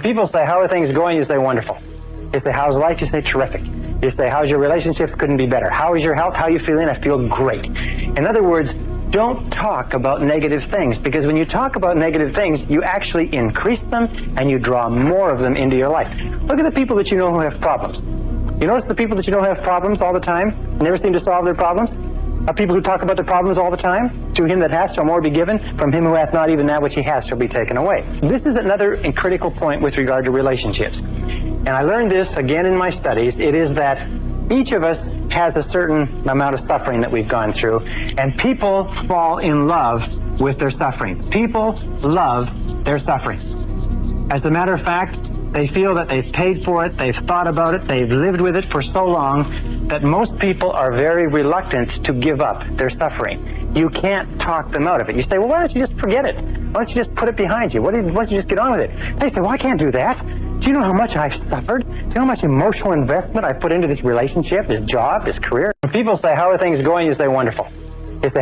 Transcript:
People say, how are things going? You say, wonderful. You say, how's life? You say, terrific. You say, how's your relationships? Couldn't be better. How is your health? How are you feeling? I feel great. In other words, don't talk about negative things, because when you talk about negative things, you actually increase them and you draw more of them into your life. Look at the people that you know who have problems. You notice the people that you know have problems all the time, never seem to solve their problems? Are people who talk about their problems all the time? To him that hath shall more be given, from him who hath not even that which he hath shall be taken away. This is another critical point with regard to relationships. And I learned this again in my studies. It is that each of us has a certain amount of suffering that we've gone through, and people fall in love with their suffering. People love their suffering. As a matter of fact, they feel that they've paid for it, they've thought about it, they've lived with it for so long that most people are very reluctant to give up their suffering. You can't talk them out of it. You say, well, why don't you just forget it? Why don't you just put it behind you? Why don't you just get on with it? They say, well, I can't do that. Do you know how much I've suffered? Do you know how much emotional investment I've put into this relationship, this job, this career? When people say, how are things going? You say, wonderful.